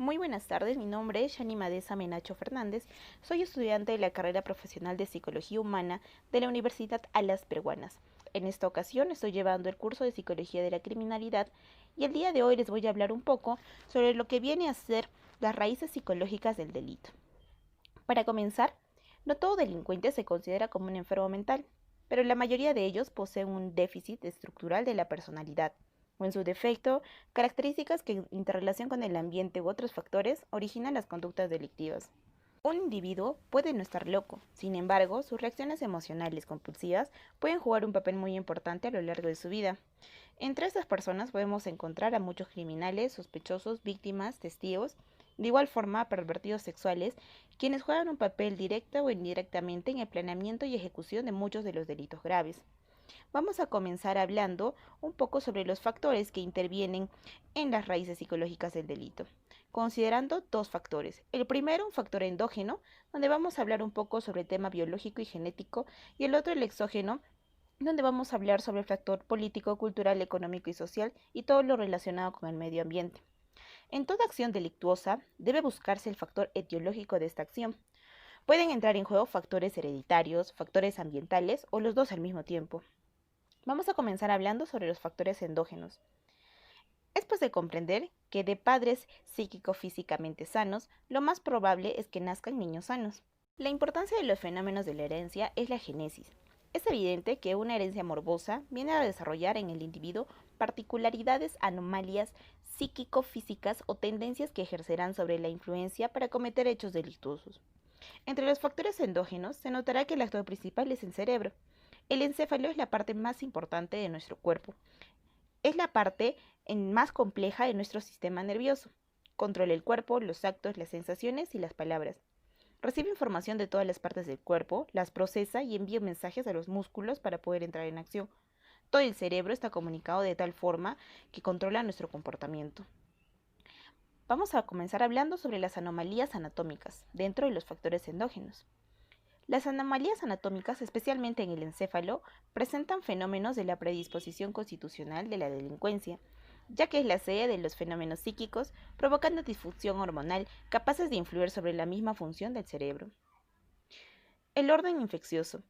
Muy buenas tardes, mi nombre es Yani Madesa Menacho Fernández, soy estudiante de la carrera profesional de Psicología Humana de la Universidad Alas Peruanas. En esta ocasión estoy llevando el curso de Psicología de la Criminalidad y el día de hoy les voy a hablar un poco sobre lo que viene a ser las raíces psicológicas del delito. Para comenzar, no todo delincuente se considera como un enfermo mental, pero la mayoría de ellos poseen un déficit estructural de la personalidad, o en su defecto, características que en interrelación con el ambiente u otros factores originan las conductas delictivas. Un individuo puede no estar loco, sin embargo, sus reacciones emocionales compulsivas pueden jugar un papel muy importante a lo largo de su vida. Entre estas personas podemos encontrar a muchos criminales, sospechosos, víctimas, testigos, de igual forma pervertidos sexuales, quienes juegan un papel directo o indirectamente en el planeamiento y ejecución de muchos de los delitos graves. Vamos a comenzar hablando un poco sobre los factores que intervienen en las raíces psicológicas del delito, considerando dos factores. El primero, un factor endógeno, donde vamos a hablar un poco sobre el tema biológico y genético, y el otro, el exógeno, donde vamos a hablar sobre el factor político, cultural, económico y social y todo lo relacionado con el medio ambiente. En toda acción delictuosa debe buscarse el factor etiológico de esta acción. Pueden entrar en juego factores hereditarios, factores ambientales o los dos al mismo tiempo. Vamos a comenzar hablando sobre los factores endógenos. Es pues de comprender que de padres psíquico-físicamente sanos, lo más probable es que nazcan niños sanos. La importancia de los fenómenos de la herencia es la genesis. Es evidente que una herencia morbosa viene a desarrollar en el individuo particularidades, anomalías psíquico-físicas o tendencias que ejercerán sobre la influencia para cometer hechos delictuosos. Entre los factores endógenos se notará que el actor principal es el cerebro. El encéfalo es la parte más importante de nuestro cuerpo. Es la parte más compleja de nuestro sistema nervioso. Controla el cuerpo, los actos, las sensaciones y las palabras. Recibe información de todas las partes del cuerpo, las procesa y envía mensajes a los músculos para poder entrar en acción. Todo el cerebro está comunicado de tal forma que controla nuestro comportamiento. Vamos a comenzar hablando sobre las anomalías anatómicas dentro de los factores endógenos. Las anomalías anatómicas, especialmente en el encéfalo, presentan fenómenos de la predisposición constitucional de la delincuencia, ya que es la sede de los fenómenos psíquicos, provocando disfunción hormonal capaces de influir sobre la misma función del cerebro. El orden infeccioso.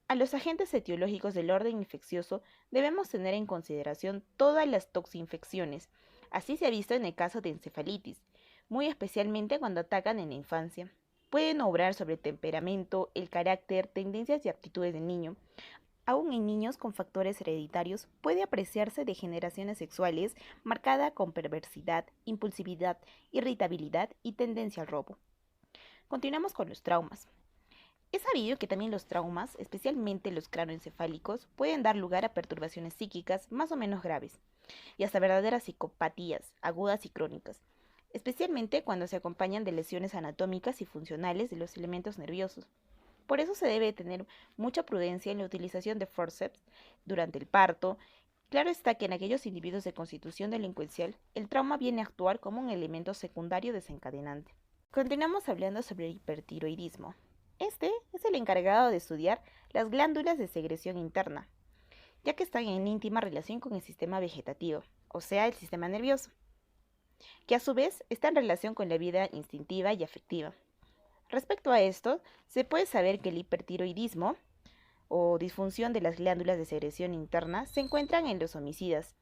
A los agentes etiológicos del orden infeccioso debemos tener en consideración todas las toxinfecciones. Así se ha visto en el caso de encefalitis, muy especialmente cuando atacan en la infancia. Pueden obrar sobre el temperamento, el carácter, tendencias y aptitudes del niño. Aún en niños con factores hereditarios puede apreciarse degeneraciones sexuales marcada con perversidad, impulsividad, irritabilidad y tendencia al robo. Continuamos con los traumas. Es sabido que también los traumas, especialmente los cranoencefálicos, pueden dar lugar a perturbaciones psíquicas más o menos graves y hasta verdaderas psicopatías agudas y crónicas, especialmente cuando se acompañan de lesiones anatómicas y funcionales de los elementos nerviosos. Por eso se debe tener mucha prudencia en la utilización de forceps durante el parto. Claro está que en aquellos individuos de constitución delincuencial, el trauma viene a actuar como un elemento secundario desencadenante. Continuamos hablando sobre el hipertiroidismo. Este es el encargado de estudiar las glándulas de secreción interna, ya que están en íntima relación con el sistema vegetativo, o sea, el sistema nervioso, que a su vez está en relación con la vida instintiva y afectiva. Respecto a esto, se puede saber que el hipertiroidismo o disfunción de las glándulas de secreción interna se encuentran en los homicidas.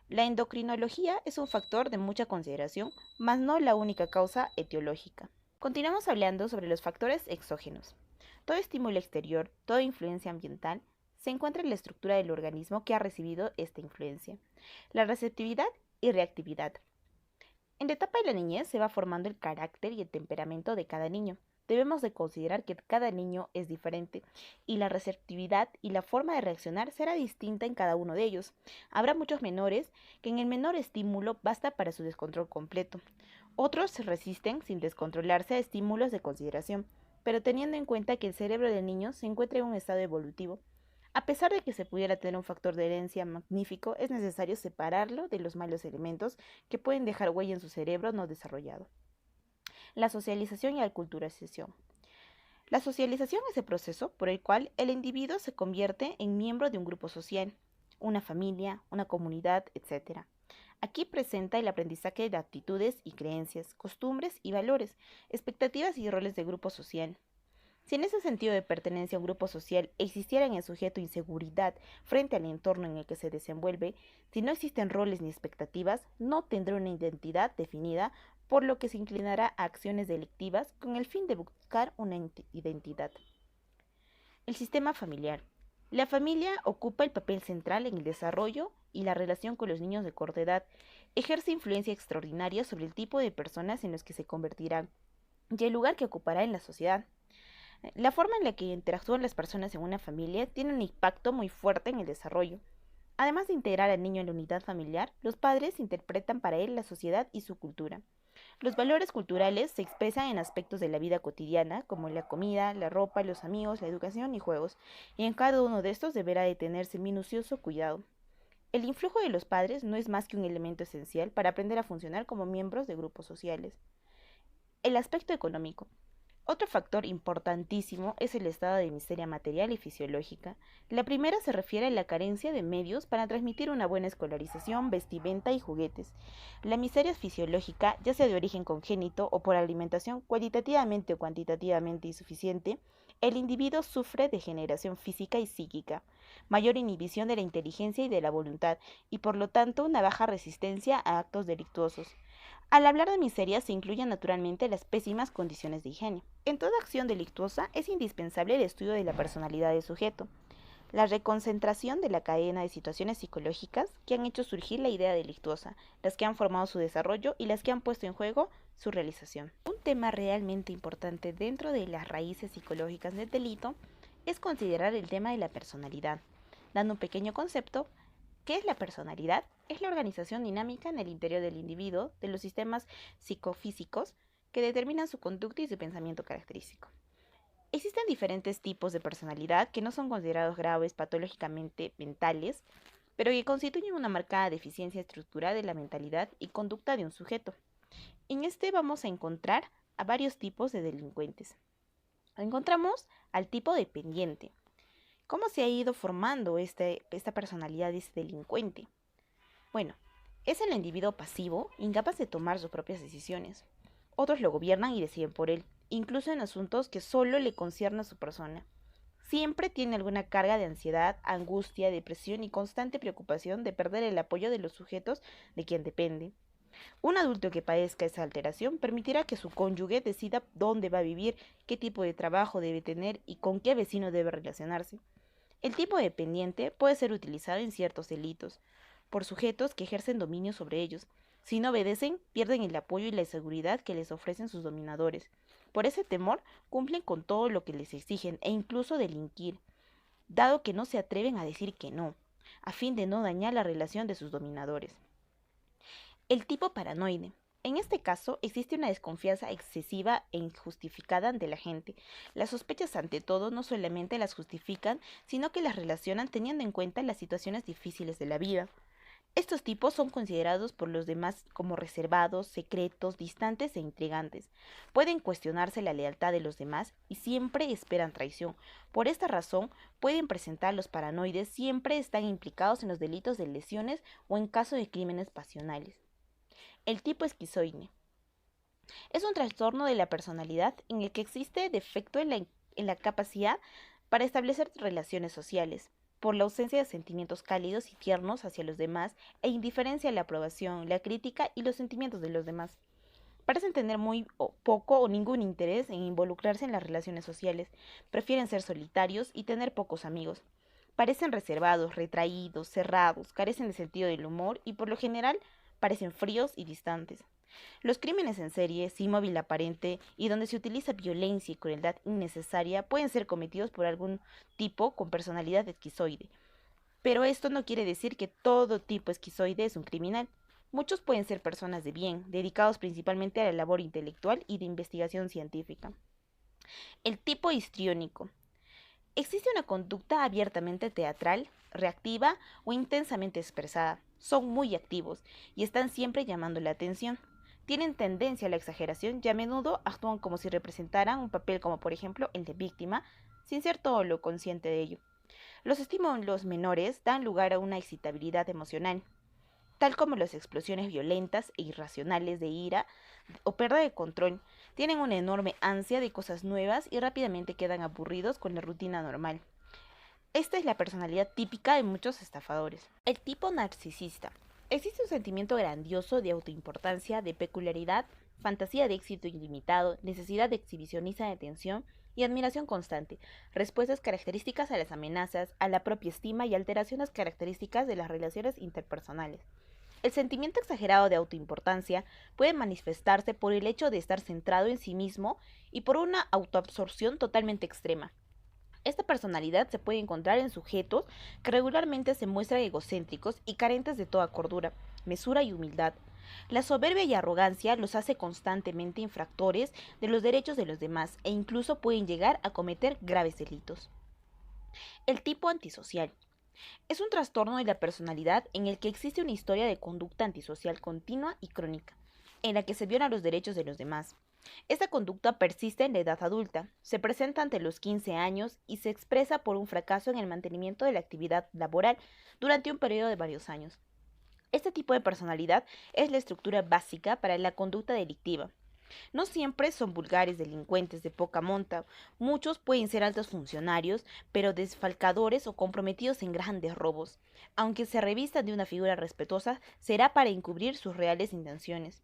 La endocrinología es un factor de mucha consideración, mas no la única causa etiológica. Continuamos hablando sobre los factores exógenos. Todo estímulo exterior, toda influencia ambiental, se encuentra en la estructura del organismo que ha recibido esta influencia. La receptividad y reactividad. En la etapa de la niñez se va formando el carácter y el temperamento de cada niño. Debemos de considerar que cada niño es diferente y la receptividad y la forma de reaccionar será distinta en cada uno de ellos. Habrá muchos menores que en el menor estímulo basta para su descontrol completo. Otros se resisten sin descontrolarse a estímulos de consideración, pero teniendo en cuenta que el cerebro del niño se encuentra en un estado evolutivo. A pesar de que se pudiera tener un factor de herencia magnífico, es necesario separarlo de los malos elementos que pueden dejar huella en su cerebro no desarrollado. La socialización y la aculturación. La socialización es el proceso por el cual el individuo se convierte en miembro de un grupo social, una familia, una comunidad, etc. Aquí presenta el aprendizaje de actitudes y creencias, costumbres y valores, expectativas y roles de grupo social. Si en ese sentido de pertenencia a un grupo social existiera en el sujeto inseguridad frente al entorno en el que se desenvuelve, si no existen roles ni expectativas, no tendrá una identidad definida, por lo que se inclinará a acciones delictivas con el fin de buscar una identidad. El sistema familiar. La familia ocupa el papel central en el desarrollo y la relación con los niños de corta edad. Ejerce influencia extraordinaria sobre el tipo de personas en los que se convertirán y el lugar que ocupará en la sociedad. La forma en la que interactúan las personas en una familia tiene un impacto muy fuerte en el desarrollo. Además de integrar al niño en la unidad familiar, los padres interpretan para él la sociedad y su cultura. Los valores culturales se expresan en aspectos de la vida cotidiana, como la comida, la ropa, los amigos, la educación y juegos, y en cada uno de estos deberá de tenerse minucioso cuidado. El influjo de los padres no es más que un elemento esencial para aprender a funcionar como miembros de grupos sociales. El aspecto económico. Otro factor importantísimo es el estado de miseria material y fisiológica. La primera se refiere a la carencia de medios para transmitir una buena escolarización, vestimenta y juguetes. La miseria fisiológica, ya sea de origen congénito o por alimentación cualitativamente o cuantitativamente insuficiente, el individuo sufre degeneración física y psíquica, mayor inhibición de la inteligencia y de la voluntad, y por lo tanto una baja resistencia a actos delictuosos. Al hablar de miseria se incluyen naturalmente las pésimas condiciones de higiene. En toda acción delictuosa es indispensable el estudio de la personalidad del sujeto, la reconcentración de la cadena de situaciones psicológicas que han hecho surgir la idea delictuosa, las que han formado su desarrollo y las que han puesto en juego su realización. Un tema realmente importante dentro de las raíces psicológicas del delito es considerar el tema de la personalidad. Dando un pequeño concepto, ¿qué es la personalidad? Es la organización dinámica en el interior del individuo de los sistemas psicofísicos que determinan su conducta y su pensamiento característico. Existen diferentes tipos de personalidad que no son considerados graves patológicamente mentales, pero que constituyen una marcada deficiencia estructural de la mentalidad y conducta de un sujeto. En este vamos a encontrar a varios tipos de delincuentes. Encontramos al tipo dependiente. ¿Cómo se ha ido formando esta personalidad de este delincuente? Bueno, es el individuo pasivo, incapaz de tomar sus propias decisiones. Otros lo gobiernan y deciden por él, incluso en asuntos que solo le conciernen a su persona. Siempre tiene alguna carga de ansiedad, angustia, depresión y constante preocupación de perder el apoyo de los sujetos de quien depende. Un adulto que padezca esa alteración permitirá que su cónyuge decida dónde va a vivir, qué tipo de trabajo debe tener y con qué vecino debe relacionarse. El tipo dependiente puede ser utilizado en ciertos delitos, por sujetos que ejercen dominio sobre ellos. Si no obedecen, pierden el apoyo y la seguridad que les ofrecen sus dominadores. Por ese temor, cumplen con todo lo que les exigen e incluso delinquir, dado que no se atreven a decir que no, a fin de no dañar la relación de sus dominadores. El tipo paranoide. En este caso, existe una desconfianza excesiva e injustificada ante la gente. Las sospechas ante todo no solamente las justifican, sino que las relacionan teniendo en cuenta las situaciones difíciles de la vida. Estos tipos son considerados por los demás como reservados, secretos, distantes e intrigantes. Pueden cuestionarse la lealtad de los demás y siempre esperan traición. Por esta razón, pueden presentar los paranoides siempre están implicados en los delitos de lesiones o en caso de crímenes pasionales. El tipo esquizoide. Es un trastorno de la personalidad en el que existe defecto en la capacidad para establecer relaciones sociales, por la ausencia de sentimientos cálidos y tiernos hacia los demás e indiferencia a la aprobación, la crítica y los sentimientos de los demás. Parecen tener muy o poco o ningún interés en involucrarse en las relaciones sociales, prefieren ser solitarios y tener pocos amigos. Parecen reservados, retraídos, cerrados, carecen de sentido del humor y por lo general parecen fríos y distantes. Los crímenes en serie, sin móvil aparente y donde se utiliza violencia y crueldad innecesaria pueden ser cometidos por algún tipo con personalidad esquizoide. Pero esto no quiere decir que todo tipo esquizoide es un criminal. Muchos pueden ser personas de bien, dedicados principalmente a la labor intelectual y de investigación científica. El tipo histriónico. Existe una conducta abiertamente teatral, reactiva o intensamente expresada. Son muy activos y están siempre llamando la atención. Tienen tendencia a la exageración y a menudo actúan como si representaran un papel como por ejemplo el de víctima, sin ser todo lo consciente de ello. Los estímulos menores dan lugar a una excitabilidad emocional. tal como las explosiones violentas e irracionales de ira o pérdida de control. Tienen una enorme ansia de cosas nuevas y rápidamente quedan aburridos con la rutina normal. Esta es la personalidad típica de muchos estafadores. El tipo narcisista. Existe un sentimiento grandioso de autoimportancia, de peculiaridad, fantasía de éxito ilimitado, necesidad de exhibicionista de atención y admiración constante, respuestas características a las amenazas, a la propia estima y alteraciones características de las relaciones interpersonales. El sentimiento exagerado de autoimportancia puede manifestarse por el hecho de estar centrado en sí mismo y por una autoabsorción totalmente extrema. Esta personalidad se puede encontrar en sujetos que regularmente se muestran egocéntricos y carentes de toda cordura, mesura y humildad. La soberbia y arrogancia los hace constantemente infractores de los derechos de los demás e incluso pueden llegar a cometer graves delitos. El tipo antisocial. Es un trastorno de la personalidad en el que existe una historia de conducta antisocial continua y crónica, en la que se violan los derechos de los demás. Esta conducta persiste en la edad adulta, se presenta ante los 15 años y se expresa por un fracaso en el mantenimiento de la actividad laboral durante un periodo de varios años. Este tipo de personalidad es la estructura básica para la conducta delictiva. No siempre son vulgares delincuentes de poca monta, muchos pueden ser altos funcionarios, pero desfalcadores o comprometidos en grandes robos. Aunque se revistan de una figura respetuosa, será para encubrir sus reales intenciones.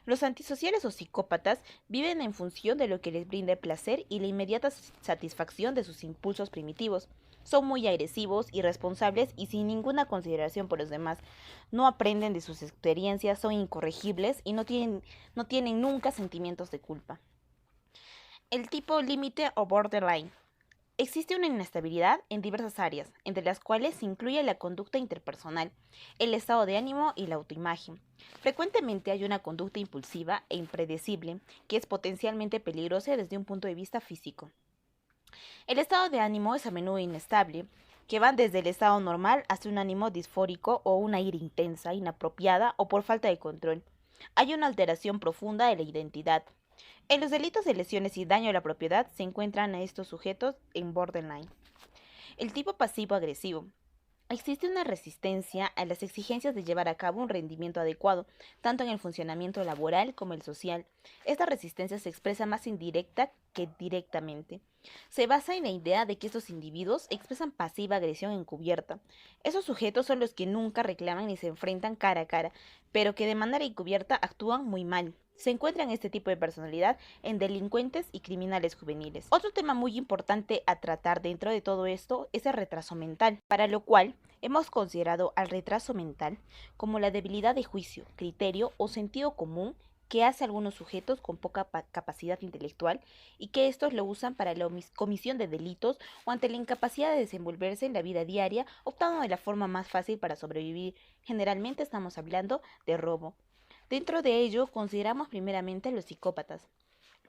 Los antisociales o psicópatas viven en función de lo que les brinda el placer y la inmediata satisfacción de sus impulsos primitivos. Son muy agresivos, irresponsables y sin ninguna consideración por los demás. No aprenden de sus experiencias, son incorregibles y no tienen nunca sentimientos de culpa. El tipo límite o borderline. Existe una inestabilidad en diversas áreas, entre las cuales se incluye la conducta interpersonal, el estado de ánimo y la autoimagen. Frecuentemente hay una conducta impulsiva e impredecible que es potencialmente peligrosa desde un punto de vista físico. El estado de ánimo es a menudo inestable, que va desde el estado normal hasta un ánimo disfórico o una ira intensa, inapropiada o por falta de control. Hay una alteración profunda de la identidad. En los delitos de lesiones y daño a la propiedad se encuentran a estos sujetos en borderline. El tipo pasivo-agresivo. Existe una resistencia a las exigencias de llevar a cabo un rendimiento adecuado, tanto en el funcionamiento laboral como el social. Esta resistencia se expresa más indirecta que directamente. Se basa en la idea de que estos individuos expresan pasiva agresión encubierta. Esos sujetos son los que nunca reclaman ni se enfrentan cara a cara, pero que de manera encubierta actúan muy mal. Se encuentran este tipo de personalidad en delincuentes y criminales juveniles. Otro tema muy importante a tratar dentro de todo esto es el retraso mental, para lo cual hemos considerado al retraso mental como la debilidad de juicio, criterio o sentido común que hace a algunos sujetos con poca capacidad intelectual y que estos lo usan para la comisión de delitos o ante la incapacidad de desenvolverse en la vida diaria, optando de la forma más fácil para sobrevivir. Generalmente estamos hablando de robo. Dentro de ello, consideramos primeramente a los psicópatas.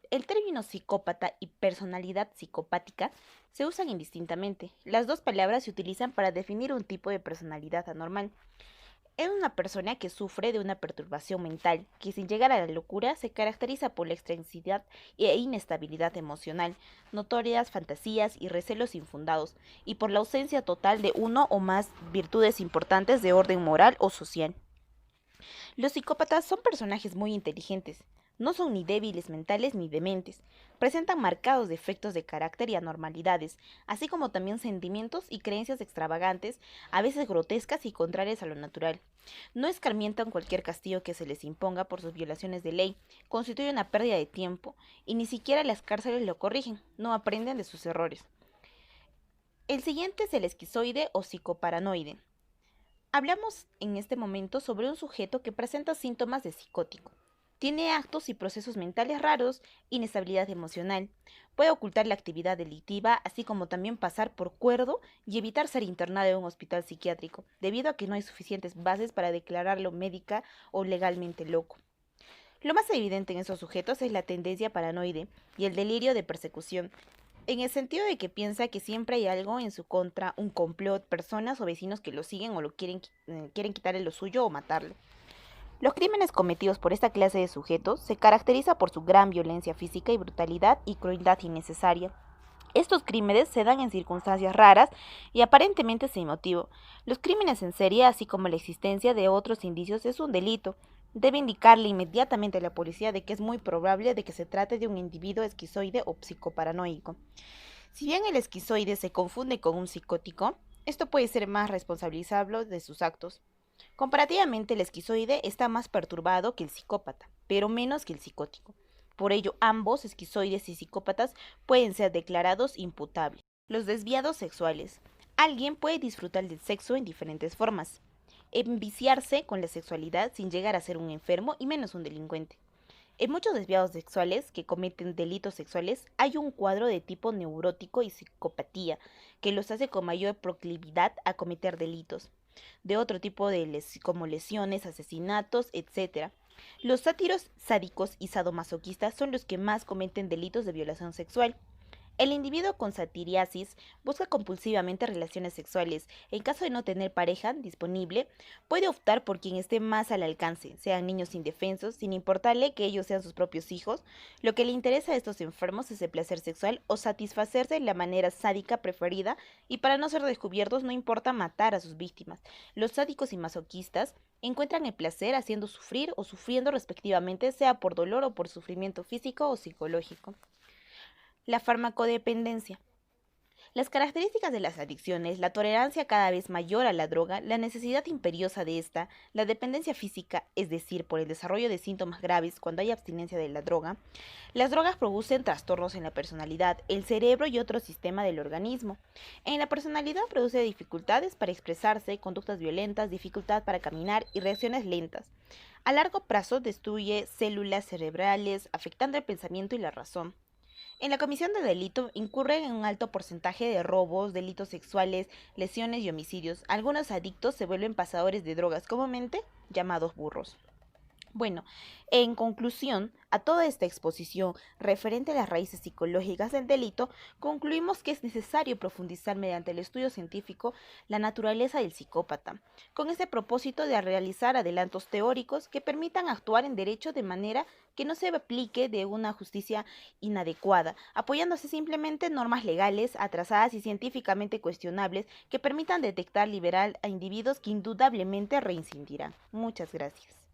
El término psicópata y personalidad psicopática se usan indistintamente. Las dos palabras se utilizan para definir un tipo de personalidad anormal. Es una persona que sufre de una perturbación mental, que sin llegar a la locura se caracteriza por la extransidad e inestabilidad emocional, notorias fantasías y recelos infundados, y por la ausencia total de uno o más virtudes importantes de orden moral o social. Los psicópatas son personajes muy inteligentes. No son ni débiles mentales ni dementes. Presentan marcados defectos de carácter y anormalidades, así como también sentimientos y creencias extravagantes, a veces grotescas y contrarias a lo natural. No escarmientan cualquier castigo que se les imponga por sus violaciones de ley, constituye una pérdida de tiempo, y ni siquiera las cárceles lo corrigen, no aprenden de sus errores. El siguiente es el esquizoide o psicoparanoide. Hablamos en este momento sobre un sujeto que presenta síntomas de psicótico. Tiene actos y procesos mentales raros, inestabilidad emocional, puede ocultar la actividad delictiva, así como también pasar por cuerdo y evitar ser internado en un hospital psiquiátrico, debido a que no hay suficientes bases para declararlo médica o legalmente loco. Lo más evidente en esos sujetos es la tendencia paranoide y el delirio de persecución, en el sentido de que piensa que siempre hay algo en su contra, un complot, personas o vecinos que lo siguen o quieren quitarle lo suyo o matarlo. Los crímenes cometidos por esta clase de sujetos se caracteriza por su gran violencia física y brutalidad y crueldad innecesaria. Estos crímenes se dan en circunstancias raras y aparentemente sin motivo. Los crímenes en serie, así como la existencia de otros indicios, es un delito. Debe indicarle inmediatamente a la policía de que es muy probable de que se trate de un individuo esquizoide o psicoparanoico. Si bien el esquizoide se confunde con un psicótico, esto puede ser más responsabilizable de sus actos. Comparativamente, el esquizoide está más perturbado que el psicópata, pero menos que el psicótico. Por ello, ambos, esquizoides y psicópatas, pueden ser declarados imputables. Los desviados sexuales. Alguien puede disfrutar del sexo en diferentes formas. Enviciarse con la sexualidad sin llegar a ser un enfermo y menos un delincuente. En muchos desviados sexuales que cometen delitos sexuales hay un cuadro de tipo neurótico y psicopatía que los hace con mayor proclividad a cometer delitos de otro tipo como lesiones, asesinatos, etc. Los sátiros sádicos y sadomasoquistas son los que más cometen delitos de violación sexual. El individuo con satiriasis busca compulsivamente relaciones sexuales. En caso de no tener pareja disponible, puede optar por quien esté más al alcance, sean niños indefensos, sin importarle que ellos sean sus propios hijos. Lo que le interesa a estos enfermos es el placer sexual o satisfacerse de la manera sádica preferida, y para no ser descubiertos no importa matar a sus víctimas. Los sádicos y masoquistas encuentran el placer haciendo sufrir o sufriendo respectivamente, sea por dolor o por sufrimiento físico o psicológico. La farmacodependencia. Las características de las adicciones, la tolerancia cada vez mayor a la droga, la necesidad imperiosa de esta, la dependencia física, es decir, por el desarrollo de síntomas graves cuando hay abstinencia de la droga. Las drogas producen trastornos en la personalidad, el cerebro y otro sistema del organismo. En la personalidad produce dificultades para expresarse, conductas violentas, dificultad para caminar y reacciones lentas. A largo plazo destruye células cerebrales, afectando el pensamiento y la razón. En la comisión de delito incurren en un alto porcentaje de robos, delitos sexuales, lesiones y homicidios. Algunos adictos se vuelven pasadores de drogas, comúnmente llamados burros. Bueno, en conclusión, a toda esta exposición referente a las raíces psicológicas del delito, concluimos que es necesario profundizar mediante el estudio científico la naturaleza del psicópata, con ese propósito de realizar adelantos teóricos que permitan actuar en derecho de manera que no se aplique de una justicia inadecuada, apoyándose simplemente en normas legales atrasadas y científicamente cuestionables que permitan detectar liberar a individuos que indudablemente reincidirán. Muchas gracias.